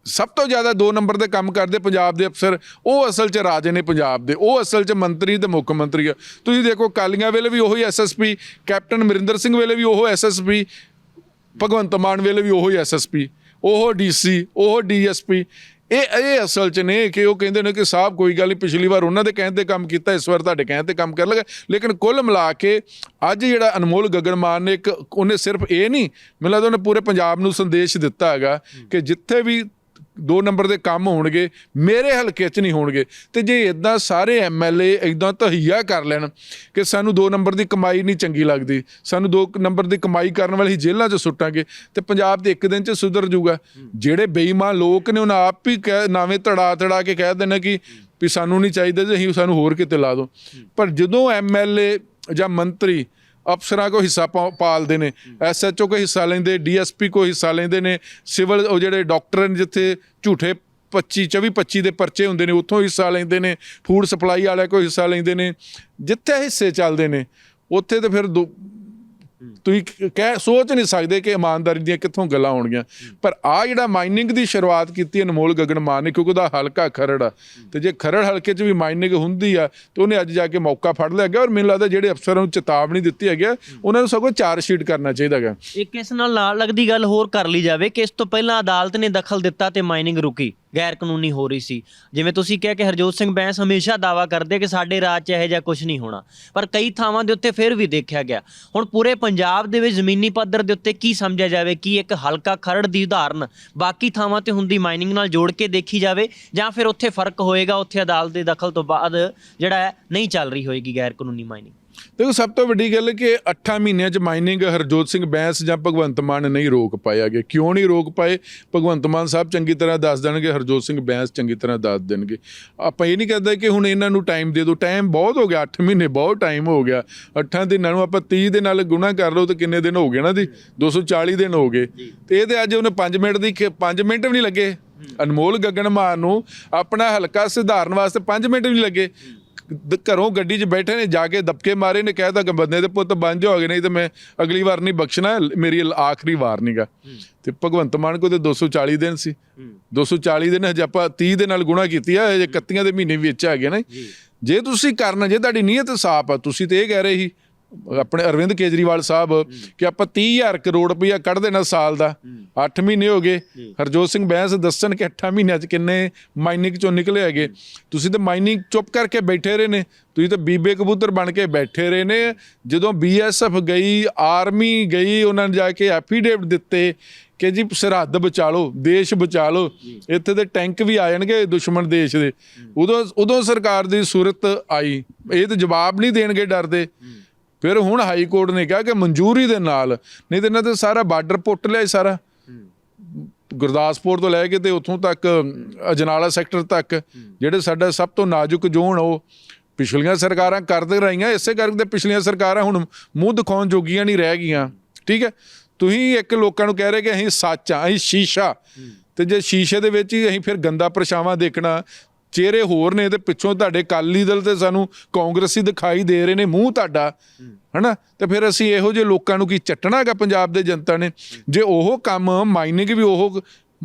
ਸਭ ਤੋਂ ਜ਼ਿਆਦਾ 2 ਨੰਬਰ ਦੇ ਕੰਮ ਕਰਦੇ ਪੰਜਾਬ ਦੇ ਅਫਸਰ, ਉਹ ਅਸਲ 'ਚ ਰਾਜੇ ਨੇ ਪੰਜਾਬ ਦੇ, ਉਹ ਅਸਲ 'ਚ ਮੰਤਰੀ ਤੇ ਮੁੱਖ ਮੰਤਰੀ ਆ। ਤੁਸੀਂ ਦੇਖੋ ਕਾਲੀਆਂ ਵੇਲੇ ਵੀ ਉਹੀ SSP, ਕੈਪਟਨ ਅਮਰਿੰਦਰ ਸਿੰਘ ਵੇਲੇ ਵੀ ਉਹ SSP, ਭਗਵੰਤ ਮਾਨ ਵੇਲੇ ਵੀ ਉਹੀ SSP, ਉਹ DC, ਉਹ DSP। ਇਹ ਅਸਲ 'ਚ ਨੇ ਕਿ ਉਹ ਕਹਿੰਦੇ ਨੇ ਕਿ ਸਾਹਿਬ ਕੋਈ ਗੱਲ ਨਹੀਂ, ਪਿਛਲੀ ਵਾਰ ਉਹਨਾਂ ਦੇ ਕਹਿਣ 'ਤੇ ਕੰਮ ਕੀਤਾ, ਇਸ ਵਾਰ ਤੁਹਾਡੇ ਕਹਿਣ 'ਤੇ ਕੰਮ ਕਰ ਲਗਾ। ਲੇਕਿਨ ਕੁੱਲ ਮਿਲਾ ਕੇ ਅੱਜ ਜਿਹੜਾ ਅਨਮੋਲ ਗਗਨ ਮਾਨ ਨੇ ਉਹਨੇ ਸਿਰਫ ਇਹ ਨਹੀਂ, ਮੈਨੂੰ ਲੱਗਦਾ ਉਹਨੇ ਪੂਰੇ ਪੰਜਾਬ ਨੂੰ ਸੰਦੇਸ਼ ਦਿੱਤਾ ਹੈਗਾ ਕਿ ਜਿੱਥੇ ਵੀ 2 ਨੰਬਰ ਦੇ ਕੰਮ ਹੋਣਗੇ, ਮੇਰੇ ਹਲਕੇ 'ਚ ਨਹੀਂ ਹੋਣਗੇ। ਤੇ ਜੇ ਇੱਦਾਂ ਸਾਰੇ MLA ਇੱਦਾਂ ਤਹਈਆ ਕਰ ਲੈਣ ਕਿ ਸਾਨੂੰ 2 ਨੰਬਰ ਦੀ ਕਮਾਈ ਨਹੀਂ ਚੰਗੀ ਲੱਗਦੀ, ਸਾਨੂੰ 2 ਨੰਬਰ ਦੀ ਕਮਾਈ ਕਰਨ ਵਾਲੀ ਜੇਲ੍ਹਾਂ 'ਚ ਸੁੱਟਾਂਗੇ, ਤੇ ਪੰਜਾਬ ਤੇ ਇੱਕ ਦਿਨ 'ਚ ਸੁਧਰ ਜੂਗਾ। ਜਿਹੜੇ ਬੇਈਮਾਨ ਲੋਕ ਨੇ ਉਹਨਾਂ ਆਪ ਹੀ ਨਾਵੇਂ ਤੜਾ ਕੇ ਕਹਿ ਦੇਣਾ ਕਿ ਵੀ ਸਾਨੂੰ ਨਹੀਂ ਚਾਹੀਦਾ ਜੀ, ਅਸੀਂ ਸਾਨੂੰ ਹੋਰ ਕਿਤੇ ਲਾ ਦਿਓ। ਪਰ ਜਦੋਂ MLA ਜਾਂ ਮੰਤਰੀ ਅਫਸਰਾਂ ਕੋ ਹਿੱਸਾ ਪਾਲਦੇ ਨੇ, SHO ਕੋ ਹਿੱਸਾ ਲੈਂਦੇ, DSP ਕੋ ਹਿੱਸਾ ਲੈਂਦੇ ਨੇ, ਸਿਵਲ ਉਹ ਜਿਹੜੇ ਡਾਕਟਰ ਨੇ ਜਿੱਥੇ ਝੂਠੇ 25 ਦੇ ਪਰਚੇ ਹੁੰਦੇ ਨੇ, ਉੱਥੋਂ ਹਿੱਸਾ ਲੈਂਦੇ ਨੇ। ਫੂਡ ਸਪਲਾਈ ਵਾਲੇ ਕੋਈ ਹਿੱਸਾ ਲੈਂਦੇ ਨੇ। ਜਿੱਥੇ ਹਿੱਸੇ ਚੱਲਦੇ ਨੇ ਉੱਥੇ ਤੇ ਫਿਰ ਤੁਸੀਂ ਸੋਚ ਨਹੀਂ ਸਕਦੇ ਕਿ ਇਮਾਨਦਾਰੀ ਦੀਆਂ ਕਿੱਥੋਂ ਗੱਲਾਂ ਹੋਣਗੀਆਂ। ਪਰ ਆ ਜਿਹੜਾ ਮਾਈਨਿੰਗ ਦੀ ਸ਼ੁਰੂਆਤ ਕੀਤੀ ਅਨਮੋਲ ਗਗਨ ਮਾਨ ਨੇ, ਕਿਉਂਕਿ ਉਹਦਾ ਹਲਕਾ ਖਰੜ ਆ, ਤੇ ਜੇ ਖਰੜ ਹਲਕੇ 'ਚ ਵੀ ਮਾਈਨਿੰਗ ਹੁੰਦੀ ਆ ਤੇ ਉਹਨੇ ਅੱਜ ਜਾ ਕੇ ਮੌਕਾ ਫੜ ਲਿਆ ਗਿਆ। ਔਰ ਮੈਨੂੰ ਲੱਗਦਾ ਜਿਹੜੇ ਅਫਸਰਾਂ ਨੂੰ ਚੇਤਾਵਨੀ ਦਿੱਤੀ ਹੈਗੀ ਉਹਨਾਂ ਨੂੰ ਸਗੋਂ ਚਾਰਜ ਸ਼ੀਟ ਕਰਨਾ ਚਾਹੀਦਾ ਹੈਗਾ। ਇੱਕ ਇਸ ਨਾਲ ਲੱਗਦੀ ਗੱਲ ਹੋਰ ਕਰ ਲਈ ਜਾਵੇ ਕਿ ਇਸ ਤੋਂ ਪਹਿਲਾਂ ਅਦਾਲਤ ਨੇ ਦਖਲ ਦਿੱਤਾ ਤੇ ਮਾਈਨਿੰਗ ਰੁਕੀ, ਗੈਰ ਕਾਨੂੰਨੀ ਹੋ ਰਹੀ ਸੀ। ਜਿਵੇਂ ਤੁਸੀਂ ਕਿਹਾ ਕਿ ਹਰਜੋਤ ਸਿੰਘ ਬੈਂਸ ਹਮੇਸ਼ਾ ਦਾਅਵਾ ਕਰਦੇ ਕਿ ਸਾਡੇ ਰਾਜ 'ਚ ਇਹੋ ਜਿਹਾ ਕੁਝ ਨਹੀਂ ਹੋਣਾ, ਪਰ ਕਈ ਥਾਵਾਂ ਦੇ ਉੱਤੇ ਫਿਰ ਵੀ ਦੇਖਿਆ ਗਿਆ। ਹੁਣ ਪੂਰੇ ਪੰਜਾਬ ਦੇ ਵਿੱਚ ਜ਼ਮੀਨੀ ਪੱਧਰ ਦੇ ਉੱਤੇ ਕੀ ਸਮਝਿਆ ਜਾਵੇ ਕਿ ਇੱਕ ਹਲਕਾ ਖਰੜ ਦੀ ਉਦਾਹਰਨ ਬਾਕੀ ਥਾਵਾਂ ਤੇ ਹੁੰਦੀ ਮਾਈਨਿੰਗ ਨਾਲ ਜੋੜ ਕੇ ਦੇਖੀ ਜਾਵੇ, ਜਾਂ ਫਿਰ ਉੱਥੇ ਫਰਕ ਹੋਏਗਾ, ਉੱਥੇ ਅਦਾਲਤ ਦੇ ਦਖਲ ਤੋਂ ਬਾਅਦ ਜਿਹੜਾ ਹੈ ਨਹੀਂ ਚੱਲ ਰਹੀ ਹੋਏਗੀ ਗੈਰ ਕਾਨੂੰਨੀ ਮਾਈਨਿੰਗ। ਦੇਖੋ, ਸਭ ਤੋਂ ਵੱਡੀ ਗੱਲ ਕਿ 8 ਮਹੀਨਿਆਂ 'ਚ ਮਾਈਨਿੰਗ ਹਰਜੋਤ ਸਿੰਘ ਬੈਂਸ ਜਾਂ ਭਗਵੰਤ ਮਾਨ ਨਹੀਂ ਰੋਕ ਪਾਏ ਹੈਗੇ। ਕਿਉਂ ਨਹੀਂ ਰੋਕ ਪਾਏ? ਭਗਵੰਤ ਮਾਨ ਸਾਹਿਬ ਚੰਗੀ ਤਰ੍ਹਾਂ ਦੱਸ ਦੇਣਗੇ, ਹਰਜੋਤ ਸਿੰਘ ਬੈਂਸ ਚੰਗੀ ਤਰ੍ਹਾਂ ਦੱਸ ਦੇਣਗੇ। ਆਪਾਂ ਇਹ ਨਹੀਂ ਕਹਿੰਦੇ ਕਿ ਹੁਣ ਇਹਨਾਂ ਨੂੰ ਟਾਈਮ ਦੇ ਦਿਓ। ਟਾਈਮ ਬਹੁਤ ਹੋ ਗਿਆ, 8 ਮਹੀਨੇ ਬਹੁਤ ਟਾਈਮ ਹੋ ਗਿਆ। 8 ਦਿਨਾਂ ਨੂੰ ਆਪਾਂ 30 ਦੇ ਨਾਲ ਗੁਣਾ ਕਰ ਲਓ ਤਾਂ ਕਿੰਨੇ ਦਿਨ ਹੋ ਗਏ ਨਾ ਜੀ? 240 ਦਿਨ ਹੋ ਗਏ। ਤੇ ਇਹਦੇ ਅੱਜ ਉਹਨੇ 5 ਮਿੰਟ ਵੀ ਨਹੀਂ ਲੱਗੇ ਅਨਮੋਲ ਗਗਨ ਮਾਨ ਨੂੰ ਆਪਣਾ ਹਲਕਾ ਸੁਧਾਰਨ ਵਾਸਤੇ। 5 ਮਿੰਟ ਵੀ ਨਹੀਂ ਲੱਗੇ। ਘਰੋਂ ਗੱਡੀ 'ਚ ਬੈਠੇ ਨੇ, ਜਾ ਕੇ ਦਬਕੇ ਮਾਰੇ ਨੇ, ਕਹਿ ਤਾ ਕਿ ਬੰਦੇ ਦੇ ਪੁੱਤ ਬਣ ਜਾਓਗੇ, ਨਹੀਂ ਤੇ ਮੈਂ ਅਗਲੀ ਵਾਰ ਨਹੀਂ ਬਖਸ਼ਣਾ, ਮੇਰੀ ਆਖਰੀ ਵਾਰ ਨੀਗਾ। ਤੇ ਭਗਵੰਤ ਮਾਨ ਕੋਲ ਤੇ 240 ਦਿਨ ਸੀ। 240 ਦਿਨ ਹਜੇ ਆਪਾਂ 30 ਦੇ ਨਾਲ ਗੁਣਾ ਕੀਤੀ ਆ, ਹਜੇ 31 ਦੇ ਮਹੀਨੇ ਵਿੱਚ ਹੈਗੇ ਨੇ। ਜੇ ਤੁਸੀਂ ਕਰਨਾ, ਜੇ ਤੁਹਾਡੀ ਨੀਅਤ ਸਾਫ਼ ਆ, ਤੁਸੀਂ ਤੇ ਇਹ ਕਹਿ ਰਹੇ ਸੀ ਆਪਣੇ ਅਰਵਿੰਦ ਕੇਜਰੀਵਾਲ ਸਾਹਿਬ ਕਿ ਆਪਾਂ 30,000 ਕਰੋੜ ਰੁਪਈਆ ਕੱਢ ਦੇਣਾ ਸਾਲ ਦਾ। 8 ਮਹੀਨੇ ਹੋ ਗਏ। ਹਰਜੋਤ ਸਿੰਘ ਬੈਂਸ ਦੱਸਣ ਕਿ 8 ਮਹੀਨਿਆਂ 'ਚ ਕਿੰਨੇ ਮਾਈਨਿੰਗ 'ਚੋਂ ਨਿਕਲੇ ਹੈਗੇ। ਤੁਸੀਂ ਤਾਂ ਮਾਈਨਿੰਗ ਚੁੱਪ ਕਰਕੇ ਬੈਠੇ ਰਹੇ ਨੇ। ਤੁਸੀਂ ਤਾਂ ਬੀਬੇ ਕਬੂਤਰ ਬਣ ਕੇ ਬੈਠੇ ਰਹੇ ਨੇ। ਜਦੋਂ BSF ਗਈ, ਆਰਮੀ ਗਈ, ਉਹਨਾਂ ਨੇ ਜਾ ਕੇ ਐਫੀਡੇਵਿਟ ਦਿੱਤੇ ਕਿ ਜੀ ਸਰਹੱਦ ਬਚਾ ਲਓ, ਦੇਸ਼ ਬਚਾ ਲਓ, ਇੱਥੇ ਦੇ ਟੈਂਕ ਵੀ ਆ ਜਾਣਗੇ ਦੁਸ਼ਮਣ ਦੇਸ਼ ਦੇ। ਉਦੋਂ ਸਰਕਾਰ ਦੀ ਸੂਰਤ ਆਈ। ਇਹ ਤਾਂ ਜਵਾਬ ਨਹੀਂ ਦੇਣਗੇ ਡਰਦੇ। ਫਿਰ ਹੁਣ ਹਾਈ ਕੋਰਟ ਨੇ ਕਿਹਾ ਕਿ ਮਨਜ਼ੂਰੀ ਦੇ ਨਾਲ, ਨਹੀਂ ਤੇ ਇਹਨਾਂ ਤੇ ਸਾਰਾ ਬਾਰਡਰ ਪੁੱਟ ਲਿਆ ਸਾਰਾ, ਗੁਰਦਾਸਪੁਰ ਤੋਂ ਲੈ ਕੇ ਤੇ ਉੱਥੋਂ ਤੱਕ ਅਜਨਾਲਾ ਸੈਕਟਰ ਤੱਕ, ਜਿਹੜੇ ਸਾਡਾ ਸਭ ਤੋਂ ਨਾਜ਼ੁਕ ਜ਼ੋਨ ਉਹ ਪਿਛਲੀਆਂ ਸਰਕਾਰਾਂ ਕਰਦੇ ਰਹੀਆਂ। ਇਸੇ ਕਰਕੇ ਪਿਛਲੀਆਂ ਸਰਕਾਰਾਂ ਹੁਣ ਮੂੰਹ ਦਿਖਾਉਣ ਜੋਗੀਆਂ ਨਹੀਂ ਰਹਿ ਗਈਆਂ। ਠੀਕ ਹੈ, ਤੁਸੀਂ ਇੱਕ ਲੋਕਾਂ ਨੂੰ ਕਹਿ ਰਹੇ ਕਿ ਅਸੀਂ ਸੱਚ ਆ, ਅਸੀਂ ਸ਼ੀਸ਼ਾ, ਤੇ ਜੇ ਸ਼ੀਸ਼ੇ ਦੇ ਵਿੱਚ ਹੀ ਅਸੀਂ ਫਿਰ ਗੰਦਾ ਪਰਛਾਵਾਂ ਦੇਖਣਾ। ਚਿਹਰੇ ਹੋਰ ਨੇ ਤੇ ਪਿੱਛੋਂ ਤੁਹਾਡੇ ਅਕਾਲੀ ਦਲ ਤੇ ਸਾਨੂੰ ਕਾਂਗਰਸੀ ਦਿਖਾਈ ਦੇ ਰਹੇ ਨੇ, ਮੂੰਹ ਤੁਹਾਡਾ, ਹਨਾ। ਤੇ ਫਿਰ ਅਸੀਂ ਇਹੋ ਜਿਹੇ ਲੋਕਾਂ ਨੂੰ ਕੀ ਚੱਟਣਾ ਹੈਗਾ ਪੰਜਾਬ ਦੇ ਜਨਤਾ ਨੇ? ਜੇ ਉਹ ਕੰਮ ਮਾਈਨਿੰਗ ਵੀ ਉਹ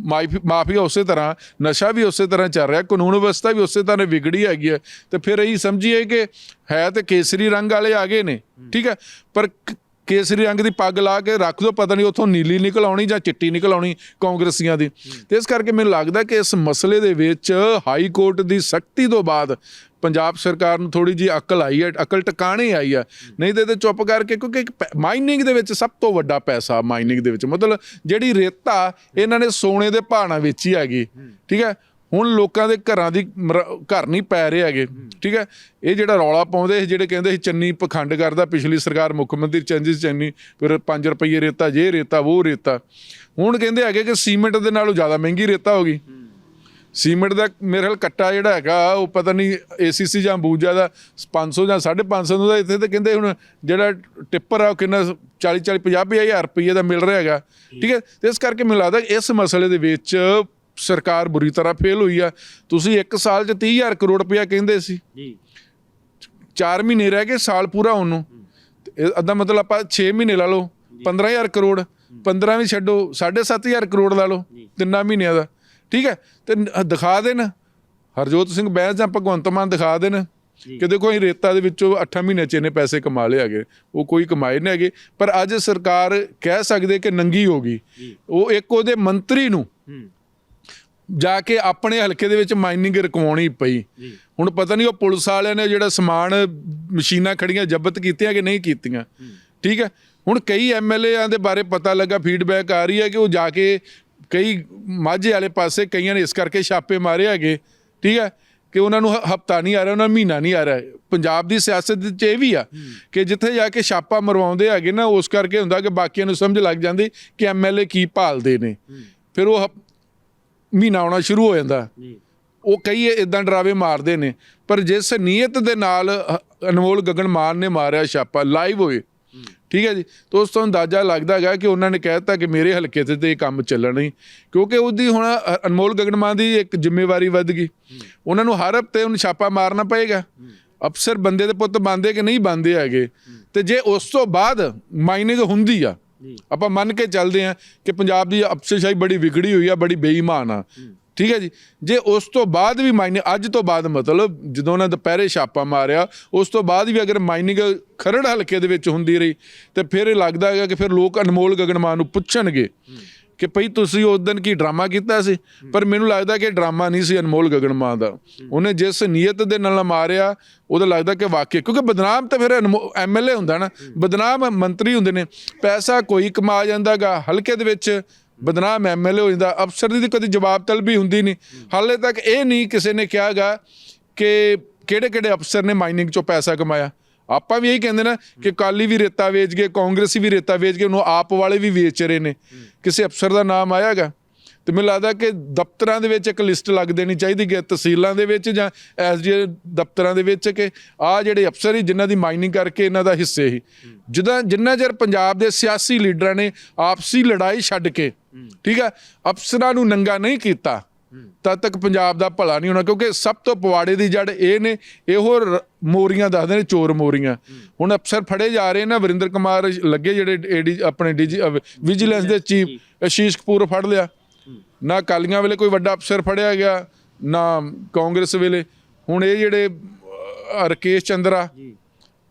ਮਾਫੀਆ ਉਸੇ ਤਰ੍ਹਾਂ, ਨਸ਼ਾ ਵੀ ਉਸੇ ਤਰ੍ਹਾਂ ਚੱਲ ਰਿਹਾ, ਕਾਨੂੰਨ ਵਿਵਸਥਾ ਵੀ ਉਸੇ ਤਰ੍ਹਾਂ ਵਿਗੜੀ ਹੈਗੀ ਹੈ, ਤੇ ਫਿਰ ਇਹੀ ਸਮਝੀਏ ਕਿ ਹੈ ਤੇ ਕੇਸਰੀ ਰੰਗ ਵਾਲੇ ਆ ਗਏ ਨੇ। ਠੀਕ ਹੈ, ਪਰ ਕੇਸਰੀ ਰੰਗ ਦੀ ਪੱਗ ਲਾ ਕੇ ਰੱਖ ਦਿਓ, ਪਤਾ ਨਹੀਂ ਉੱਥੋਂ ਨੀਲੀ ਨਿਕਲ ਆਉਣੀ ਜਾਂ ਚਿੱਟੀ ਨਿਕਲ ਆਉਣੀ ਕਾਂਗਰਸੀਆਂ ਦੀ। ਤੇ ਇਸ ਕਰਕੇ ਮੈਨੂੰ ਲੱਗਦਾ ਕਿ ਇਸ ਮਸਲੇ ਦੇ ਵਿੱਚ ਹਾਈ ਕੋਰਟ ਦੀ ਸਖਤੀ ਤੋਂ ਬਾਅਦ ਪੰਜਾਬ ਸਰਕਾਰ ਨੂੰ ਥੋੜ੍ਹੀ ਜਿਹੀ ਅਕਲ ਆਈ ਹੈ, ਅਕਲ ਟਿਕਾਣੇ ਆਈ ਆ। ਨਹੀਂ ਤੇ ਚੁੱਪ ਕਰਕੇ, ਕਿਉਂਕਿ ਮਾਈਨਿੰਗ ਦੇ ਵਿੱਚ ਸਭ ਤੋਂ ਵੱਡਾ ਪੈਸਾ ਮਾਈਨਿੰਗ ਦੇ ਵਿੱਚ, ਮਤਲਬ ਜਿਹੜੀ ਰੇਤਾ ਇਹਨਾਂ ਨੇ ਸੋਨੇ ਦੇ ਭਾਅ ਨਾਲ ਵੇਚੀ ਹੈਗੀ। ਠੀਕ ਹੈ, ਹੁਣ ਲੋਕਾਂ ਦੇ ਘਰਾਂ ਦੀ ਘਰ ਨਹੀਂ ਪੈ ਰਹੇ ਹੈਗੇ। ਠੀਕ ਹੈ, ਇਹ ਜਿਹੜਾ ਰੌਲਾ ਪਾਉਂਦੇ ਸੀ, ਜਿਹੜੇ ਕਹਿੰਦੇ ਸੀ ਚੰਨੀ ਪਖੰਡ ਕਰਦਾ, ਪਿਛਲੀ ਸਰਕਾਰ ਮੁੱਖ ਮੰਤਰੀ ਚੰਨੀ, ਫਿਰ 5 ਰੁਪਈਏ ਰੇਤਾ, ਜੇ ਰੇਤਾ ਉਹ ਰੇਤਾ। ਹੁਣ ਕਹਿੰਦੇ ਹੈਗੇ ਕਿ ਸੀਮੈਂਟ ਦੇ ਨਾਲੋਂ ਜ਼ਿਆਦਾ ਮਹਿੰਗੀ ਰੇਤਾ ਹੋ ਗਈ। ਸੀਮੈਂਟ ਦਾ ਮੇਰੇ ਖਿਆਲ ਕੱਟਾ ਜਿਹੜਾ ਹੈਗਾ ਉਹ ਪਤਾ ਨਹੀਂ ACC ਜਾਂ ਅੰਬੂਜਾ ਦਾ 500 ਜਾਂ 550 ਦਾ। ਇੱਥੇ ਤਾਂ ਕਹਿੰਦੇ ਹੁਣ ਜਿਹੜਾ ਟਿੱਪਰ ਆ ਉਹ ਕਿੰਨਾ 40-50 ਹਜ਼ਾਰ ਰੁਪਈਏ ਦਾ ਮਿਲ ਰਿਹਾ ਹੈਗਾ। ਠੀਕ ਹੈ, ਤੇ ਇਸ ਕਰਕੇ ਮੈਨੂੰ ਲੱਗਦਾ ਇਸ ਮਸਲੇ ਦੇ ਵਿੱਚ ਸਰਕਾਰ ਬੁਰੀ ਤਰ੍ਹਾਂ ਫੇਲ ਹੋਈ ਆ। ਤੁਸੀਂ 1 ਸਾਲ 'ਚ 30,000 ਕਰੋੜ ਰੁਪਇਆ ਕਹਿੰਦੇ ਸੀ, 4 ਮਹੀਨੇ ਰਹਿ ਗਏ ਸਾਲ ਪੂਰਾ ਹੋਣ ਨੂੰ। ਅੱਧਾ ਮਤਲਬ ਆਪਾਂ 6 ਮਹੀਨੇ ਲਾ ਲਓ, 15,000 ਕਰੋੜ, 15 ਵੀ ਛੱਡੋ, 7,500 ਕਰੋੜ ਲਾ ਲਓ 3 ਮਹੀਨਿਆਂ ਦਾ। ਠੀਕ ਹੈ, ਤੇ ਦਿਖਾ ਦੇਣ ਹਰਜੋਤ ਸਿੰਘ ਬੈਂਸ ਜਾਂ ਭਗਵੰਤ ਮਾਨ, ਦਿਖਾ ਦੇਣ ਕਿ ਦੇਖੋ ਅਸੀਂ ਰੇਤਾ ਦੇ ਵਿੱਚੋਂ 8 ਮਹੀਨੇ 'ਚ ਇੰਨੇ ਪੈਸੇ ਕਮਾ ਲਏ ਹੈਗੇ। ਉਹ ਕੋਈ ਕਮਾਏ ਨਹੀਂ ਹੈਗੇ, ਪਰ ਅੱਜ ਸਰਕਾਰ ਕਹਿ ਸਕਦੇ ਕਿ ਨੰਗੀ ਹੋ ਗਈ। ਉਹ ਇੱਕ ਉਹਦੇ ਮੰਤਰੀ ਨੂੰ ਜਾ ਕੇ ਆਪਣੇ ਹਲਕੇ ਦੇ ਵਿੱਚ ਮਾਈਨਿੰਗ ਰਕਵਾਉਣੀ ਪਈ। ਹੁਣ ਪਤਾ ਨਹੀਂ ਉਹ ਪੁਲਿਸ ਵਾਲਿਆਂ ਨੇ ਜਿਹੜਾ ਸਮਾਨ, ਮਸ਼ੀਨਾਂ ਖੜੀਆਂ ਜ਼ਬਤ ਕੀਤੀਆਂ ਕਿ ਨਹੀਂ ਕੀਤੀਆਂ। ਠੀਕ ਹੈ, ਹੁਣ ਕਈ MLAਆਂ ਦੇ ਬਾਰੇ ਪਤਾ ਲੱਗਾ, ਫੀਡਬੈਕ ਆ ਰਹੀ ਹੈ ਕਿ ਉਹ ਜਾ ਕੇ ਕਈ ਮਾਝੇ ਵਾਲੇ ਪਾਸੇ ਕਈਆਂ ਨੇ ਇਸ ਕਰਕੇ ਛਾਪੇ ਮਾਰੇ ਹੈਗੇ। ਠੀਕ ਹੈ, ਕਿ ਉਹਨਾਂ ਨੂੰ ਹਫ਼ਤਾ ਨਹੀਂ ਆ ਰਿਹਾ, ਉਹਨਾਂ ਨੂੰ ਮਹੀਨਾ ਨਹੀਂ ਆ ਰਿਹਾ। ਪੰਜਾਬ ਦੀ ਸਿਆਸਤ 'ਚ ਇਹ ਵੀ ਆ ਕਿ ਜਿੱਥੇ ਜਾ ਕੇ ਛਾਪਾ ਮਰਵਾਉਂਦੇ ਹੈਗੇ ਨਾ, ਉਸ ਕਰਕੇ ਹੁੰਦਾ ਕਿ ਬਾਕੀਆਂ ਨੂੰ ਸਮਝ ਲੱਗ ਜਾਂਦੀ ਕਿ MLA ਕੀ ਭਾਲਦੇ ਨੇ। ਫਿਰ ਉਹ ਮਹੀਨਾ ਆਉਣਾ ਸ਼ੁਰੂ ਹੋ ਜਾਂਦਾ। ਉਹ ਕਈ ਇੱਦਾਂ ਡਰਾਵੇ ਮਾਰਦੇ ਨੇ, ਪਰ ਜਿਸ ਨੀਅਤ ਦੇ ਨਾਲ ਅਨਮੋਲ ਗਗਨ ਮਾਨ ਨੇ ਮਾਰਿਆ ਛਾਪਾ, ਲਾਈਵ ਹੋਏ, ਠੀਕ ਹੈ ਜੀ। ਤਾਂ ਉਸ ਤੋਂ ਅੰਦਾਜ਼ਾ ਲੱਗਦਾ ਹੈਗਾ ਕਿ ਉਹਨਾਂ ਨੇ ਕਹਿ ਦਿੱਤਾ ਕਿ ਮੇਰੇ ਹਲਕੇ ਤੇ ਇਹ ਕੰਮ ਚੱਲਣਾ ਨਹੀਂ, ਕਿਉਂਕਿ ਉਹਦੀ ਹੁਣ ਅਨਮੋਲ ਗਗਨਮਾਨ ਦੀ ਇੱਕ ਜ਼ਿੰਮੇਵਾਰੀ ਵੱਧ ਗਈ। ਉਹਨਾਂ ਨੂੰ ਹਰ ਹਫ਼ਤੇ ਉਹਨੂੰ ਛਾਪਾ ਮਾਰਨਾ ਪਏਗਾ। ਅਫਸਰ ਬੰਦੇ ਦੇ ਪੁੱਤ ਬਣਦੇ ਕਿ ਨਹੀਂ ਬਣਦੇ ਹੈਗੇ। ਤੇ ਜੇ ਉਸ ਤੋਂ ਬਾਅਦ ਮਾਈਨਿੰਗ ਹੁੰਦੀ ਆ, ਆਪਾਂ ਮੰਨ ਕੇ ਚੱਲਦੇ ਹਾਂ ਕਿ ਪੰਜਾਬ ਦੀ ਅਫਸਰਸ਼ਾਹੀ ਬੜੀ ਵਿਗੜੀ ਹੋਈ ਆ, ਬੜੀ ਬੇਈਮਾਨ ਆ, ਠੀਕ ਹੈ ਜੀ। ਜੇ ਉਸ ਤੋਂ ਬਾਅਦ ਵੀ ਮਾਈਨਿੰਗ ਅੱਜ ਤੋਂ ਬਾਅਦ ਮਤਲਬ ਜਦੋਂ ਉਹਨਾਂ ਦੁਪਹਿਰੇ ਛਾਪਾ ਮਾਰਿਆ ਉਸ ਤੋਂ ਬਾਅਦ ਵੀ ਅਗਰ ਮਾਈਨਿੰਗ ਖਰੜ ਹਲਕੇ ਦੇ ਵਿੱਚ ਹੁੰਦੀ ਰਹੀ ਤੇ ਫਿਰ ਇਹ ਲੱਗਦਾ ਹੈਗਾ ਕਿ ਫਿਰ ਲੋਕ ਅਨਮੋਲ ਗਗਨਮਾਨ ਨੂੰ ਪੁੱਛਣਗੇ ਕਿ ਭਈ ਤੁਸੀਂ ਉਸ ਦਿਨ ਕੀ ਡਰਾਮਾ ਕੀਤਾ ਸੀ। ਪਰ ਮੈਨੂੰ ਲੱਗਦਾ ਕਿ ਡਰਾਮਾ ਨਹੀਂ ਸੀ ਅਨਮੋਲ ਗਗਨਮਾਨ ਦਾ। ਉਹਨੇ ਜਿਸ ਨੀਅਤ ਦੇ ਨਾਲ ਮਾਰਿਆ ਉਹਦਾ ਲੱਗਦਾ ਕਿ ਵਾਕਈ, ਕਿਉਂਕਿ ਬਦਨਾਮ ਤਾਂ ਫਿਰ MLA ਹੁੰਦਾ ਨਾ, ਬਦਨਾਮ ਮੰਤਰੀ ਹੁੰਦੇ ਨੇ। ਪੈਸਾ ਕੋਈ ਕਮਾ ਜਾਂਦਾ ਗਾ ਹਲਕੇ ਦੇ ਵਿੱਚ, ਬਦਨਾਮ MLA ਹੋ ਜਾਂਦਾ। ਅਫਸਰ ਦੀ ਕਦੀ ਜਵਾਬ ਤਲਬੀ ਹੁੰਦੀ ਨਹੀਂ। ਹਾਲੇ ਤੱਕ ਇਹ ਨਹੀਂ ਕਿਸੇ ਨੇ ਕਿਹਾ ਗਾ ਕਿ ਕਿਹੜੇ ਅਫਸਰ ਨੇ ਮਾਈਨਿੰਗ 'ਚੋਂ ਪੈਸਾ ਕਮਾਇਆ। ਆਪਾਂ ਵੀ ਇਹੀ ਕਹਿੰਦੇ ਨਾ ਕਿ ਅਕਾਲੀ ਵੀ ਰੇਤਾ ਵੇਚ ਗਏ, ਕਾਂਗਰਸੀ ਵੀ ਰੇਤਾ ਵੇਚ ਗਏ, ਉਹਨੂੰ ਆਪ ਵਾਲੇ ਵੀ ਵੇਚ ਰਹੇ ਨੇ। ਕਿਸੇ ਅਫਸਰ ਦਾ ਨਾਮ ਆਇਆ ਗਾ? ਤੇ ਮੈਨੂੰ ਲੱਗਦਾ ਕਿ ਦਫ਼ਤਰਾਂ ਦੇ ਵਿੱਚ ਇੱਕ ਲਿਸਟ ਲੱਗ ਦੇਣੀ ਚਾਹੀਦੀ ਕਿ ਤਹਿਸੀਲਾਂ ਦੇ ਵਿੱਚ ਜਾਂ SDA ਦਫ਼ਤਰਾਂ ਦੇ ਵਿੱਚ ਕਿ ਆਹ ਜਿਹੜੇ ਅਫਸਰ ਸੀ ਜਿਨ੍ਹਾਂ ਦੀ ਮਾਈਨਿੰਗ ਕਰਕੇ ਇਹਨਾਂ ਦਾ ਹਿੱਸੇ ਸੀ। ਜਿੰਨਾ ਚਿਰ ਪੰਜਾਬ ਦੇ ਸਿਆਸੀ ਲੀਡਰਾਂ ਨੇ ਆਪਸੀ ਲੜਾਈ ਛੱਡ ਕੇ, ਠੀਕ ਆ, ਅਫਸਰਾਂ ਨੂੰ ਨੰਗਾ ਨਹੀਂ ਕੀਤਾ, ਤਦ ਤੱਕ ਪੰਜਾਬ ਦਾ ਭਲਾ ਨਹੀਂ ਹੋਣਾ। ਕਿਉਂਕਿ ਸਭ ਤੋਂ ਪਵਾੜੇ ਦੀ ਜੜ ਇਹ ਨੇ, ਇਹੋ ਮੋਰੀਆਂ ਦੱਸਦੇ ਨੇ, ਚੋਰ ਮੋਰੀਆਂ। ਹੁਣ ਅਫਸਰ ਫੜੇ ਜਾ ਰਹੇ ਨਾ, ਵਰਿੰਦਰ ਕੁਮਾਰ ਲੱਗੇ ਜਿਹੜੇ ਆਪਣੇ ਵਿਜੀਲੈਂਸ ਦੇ ਚੀਫ ਅਸ਼ੀਸ਼ ਕਪੂਰ ਫੜ ਲਿਆ। ਨਾ ਅਕਾਲੀਆਂ ਵੇਲੇ ਕੋਈ ਵੱਡਾ ਅਫਸਰ ਫੜਿਆ ਗਿਆ, ਨਾ ਕਾਂਗਰਸ ਵੇਲੇ। ਹੁਣ ਇਹ ਜਿਹੜੇ ਰਕੇਸ਼ ਚੰਦਰਾ,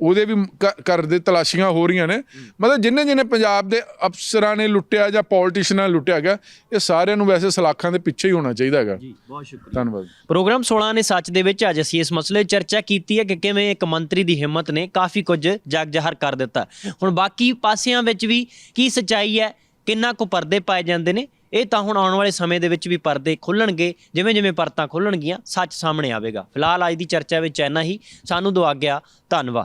ਉਹਦੇ ਵੀ ਘਰ ਦੇ ਤਲਾਸ਼ੀਆਂ ਹੋ ਰਹੀਆਂ ਨੇ। ਮਤਲਬ ਜਿੰਨੇ ਪੰਜਾਬ ਦੇ ਅਫਸਰਾਂ ਨੇ ਲੁੱਟਿਆ ਜਾਂ ਪੋਲੀਟੀਸ਼ੀਅਨਾਂ ਨੇ ਲੁੱਟਿਆ ਗਿਆ, ਇਹ ਸਾਰਿਆਂ ਨੂੰ ਵੈਸੇ ਸਲਾਖਾਂ ਦੇ ਪਿੱਛੇ ਹੀ ਹੋਣਾ ਚਾਹੀਦਾ ਹੈਗਾ। ਜੀ ਬਹੁਤ ਸ਼ੁਕਰੀਆ। ਧੰਨਵਾਦ। ਪ੍ਰੋਗਰਾਮ 16 ਨੇ ਸੱਚ ਦੇ ਵਿੱਚ ਅੱਜ ਅਸੀਂ ਇਸ ਮਸਲੇ 'ਤੇ ਚਰਚਾ ਕੀਤੀ ਹੈ ਕਿ ਕਿਵੇਂ ਇੱਕ ਮੰਤਰੀ ਦੀ ਹਿੰਮਤ ਨੇ ਕਾਫੀ ਕੁਝ ਜਗ ਜ਼ਾਹਰ ਕਰ ਦਿੱਤਾ। ਹੁਣ ਬਾਕੀ ਪਾਸਿਆਂ ਵਿੱਚ ਵੀ ਕੀ ਸੱਚਾਈ ਹੈ, ਕਿੰਨਾ ਕੁ ਪਰਦੇ ਪਾਏ ਜਾਂਦੇ ਨੇ, ਇਹ ਤਾਂ ਹੁਣ ਆਉਣ ਵਾਲੇ ਸਮੇਂ ਦੇ ਵਿੱਚ ਵੀ ਪਰਦੇ ਖੁੱਲਣਗੇ। ਜਿਵੇਂ ਪਰਤਾਂ ਖੁੱਲਣਗੀਆਂ ਸੱਚ ਸਾਹਮਣੇ ਆਵੇਗਾ। ਫਿਲਹਾਲ ਅੱਜ ਦੀ ਚਰਚਾ ਵਿੱਚ ਇੰਨਾ ਹੀ। ਸਾਨੂੰ ਦਿਓ ਆਗਿਆ। ਧੰਨਵਾਦ।